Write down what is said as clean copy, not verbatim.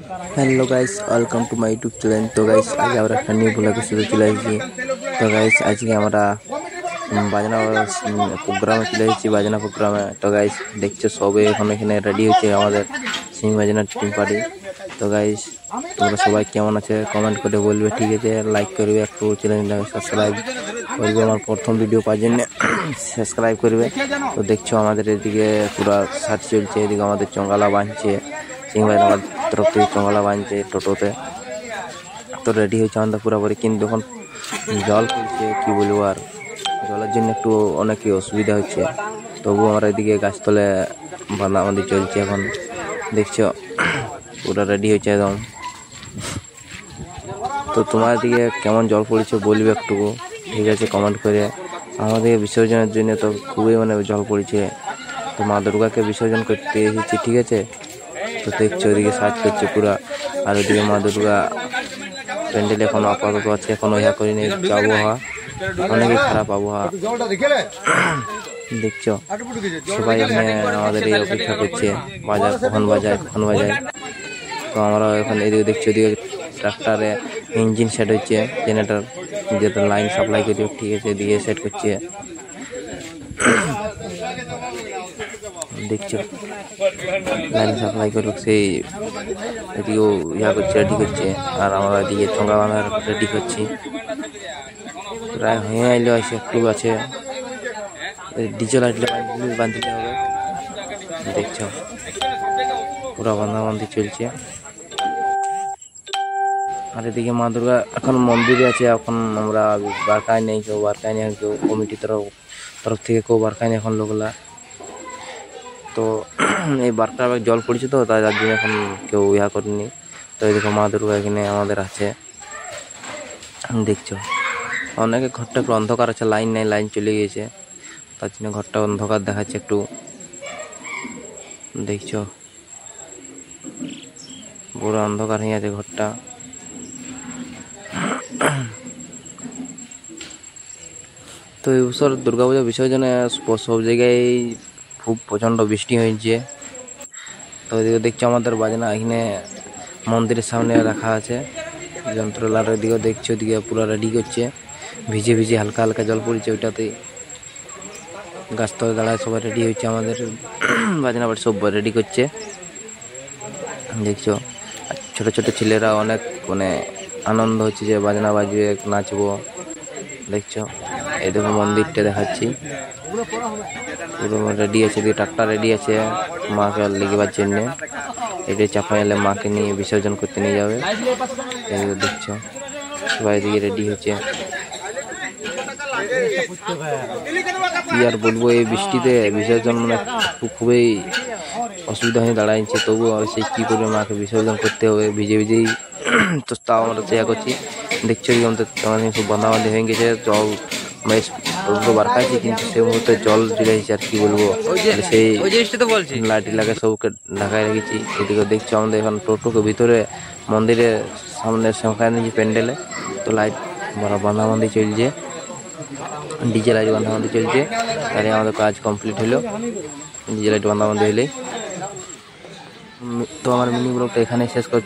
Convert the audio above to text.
Hello guys, welcome to my YouTube channel. तो guys आज আমরা একটা নিউ ব্লগের সাথে চলে এসেছি। তো গাইস আজকে আমরা বাজনা প্রোগ্রামে চলে এসেছি, বাজনা প্রোগ্রামে। তো গাইস দেখছো সবে এখন এখানে রেডি হচ্ছে আমাদের সিং বাজনা টিম পার্টি। তো গাইস তোমরা সবাই কেমন আছে কমেন্ট করে বলবে, ঠিক আছে? লাইক করবে, একটু চ্যানেলটাকে সাবস্ক্রাইব করবে, আমার প্রথম ভিডিও পাওয়ার জন্য সাবস্ক্রাইব করবে। তো দেখছো আমাদের এদিকে পুরো সাজ চলছে, এদিকে আমাদের চঙ্গালা বাঁধছে, সিং বাজনার তরফ থেকে চঙ্গালা বাঁধছে টোটোতে। তো রেডি হয়েছে আমাদের পুরোপুরি, কিন্তু এখন জল পড়ছে, কি বলবো আর, জলের জন্য একটু অনেকই অসুবিধা হচ্ছে। তবু আমরা এদিকে গাছতলে বাঁধা আমাদের চলছে এখন। দেখছো পুরো রেডি হয়েছে একদম। তো তোমার দিকে কেমন জল পড়েছে বলবে একটু, ঠিক আছে? কমেন্ট করে। আমাদের বিসর্জনের জন্য তো খুবই জল পড়েছে। তো মা দুর্গাকে বিসর্জন করতে এসেছি, ঠিক আছে? তো দেখছো ওদিকে সাজ করছে পুরা, আর ওদিকে মা দুর্গা প্যান্ডেল এখন আপাতত আছে, এখনো ইয়া করিনি। আবহাওয়া অনেকই খারাপ আবহাওয়া, দেখছো সবাই এখানে আমাদের এই অপেক্ষা করছে, বাজার কখন বাজায় কখন বাজায়। তো আমরা এখন এদিকে দেখছি, ওদিকে ট্রাক্টরে ইঞ্জিন সেট হচ্ছে, জেনারেটর যেটা লাইন সাপ্লাই করে, ঠিক আছে? এদিকে সেট করছে, দেখছো লাইন সাপ্লাই করে সেই এদিকেও ইয়া করছে, রেডি করছে। আর আমরা এদিকে চঙ্গা বাঁধার রেডি করছি, প্রায় হয়ে আইলে আছে, একটু আছে, ডিজেল আসলে বাঁধতে হবে। দেখছো পুরো বাঁধাবান্ধি চলছে। আর এদিকে মা দুর্গা এখন মন্দিরে আছে, এখন আমরা বারকায় নেই, কেউ বারকায় নেই, কেউ কমিটির তরফ থেকে কেউ বারকায় নেই এখন লোকলা। তো এই বারটা জল পড়েছে, তো তাই যার জন্য এখন কেউ ইয়া করেনি। তো এই দেখো মা দুর্গা এখানে আমাদের আছে, দেখছো অনেকে ঘরটা একটু অন্ধকার আছে, লাইন নেই, লাইন চলে গিয়েছে, তার জন্য ঘরটা অন্ধকার দেখাচ্ছে একটু। দেখছো পুরো অন্ধকার হয়ে আছে ঘরটা। তো এই বছর দুর্গাপূজা বিসর্জনে সব জায়গায় খুব প্রচণ্ড বৃষ্টি হয়েছে। তো এদিকে দেখছো আমাদের বাজনা এখানে মন্দিরের সামনে রাখা আছে, যন্ত্রলার দিকেও দেখছো, ওদিকে পুরো রেডি করছে, ভিজে ভিজে হালকা হালকা জল পড়ছে ওইটাতেই। গাছতলে দাঁড়ায় সবাই রেডি হচ্ছে, আমাদের বাজনা বাড়ি সব রেডি করছে, দেখছো। ছোট ছোট ছেলেরা অনেক আনন্দ হচ্ছে যে বাজনা বাজবে, নাচবো, দেখছো। এই দেখো মন্দিরটা দেখাচ্ছি, পুরো রেডি আছে, দিয়ে ট্রাক্টর রেডি আছে মাকে লেগেবার জন্য। এটা চাপা এলে মাকে নিয়ে বিসর্জন করতে নিয়ে যাবে, দেখছো সবাই দিকে রেডি হচ্ছে। কি আর বলবো, এই বৃষ্টিতে বিসর্জন খুবই অসুবিধা হয়ে দাঁড়াইছে। তবুও সে কি করবে, মাকে বিসর্জন করতে হবে ভিজে ভিজেই। তো তাও আমরা চেষ্টা করছি, দেখছো আমাদের সব বাঁধাবাঁধি হয়ে গেছে, জল বারকাইছে, কিন্তু সেই মুহূর্তে জল চলে এসেছে। আর কি বলবো, সেই লাইট লাগে সবকে ঢাকায় রেখেছি। এদিকে দেখছো আমাদের এখন টোটোকে ভিতরে মন্দিরের সামনে সংখ্যা নিয়েছি প্যান্ডেলে। তো লাইট বাঁধাবাঁধি চলছে, ডিজে লাইট বাঁধাবাঁধি চলছে, তাহলে আমাদের কাজ কমপ্লিট হলো। ডিজে লাইট বাঁধাবাঁধি হলেই। তো আমার মিনি ব্লগটা এখানে শেষ করছি।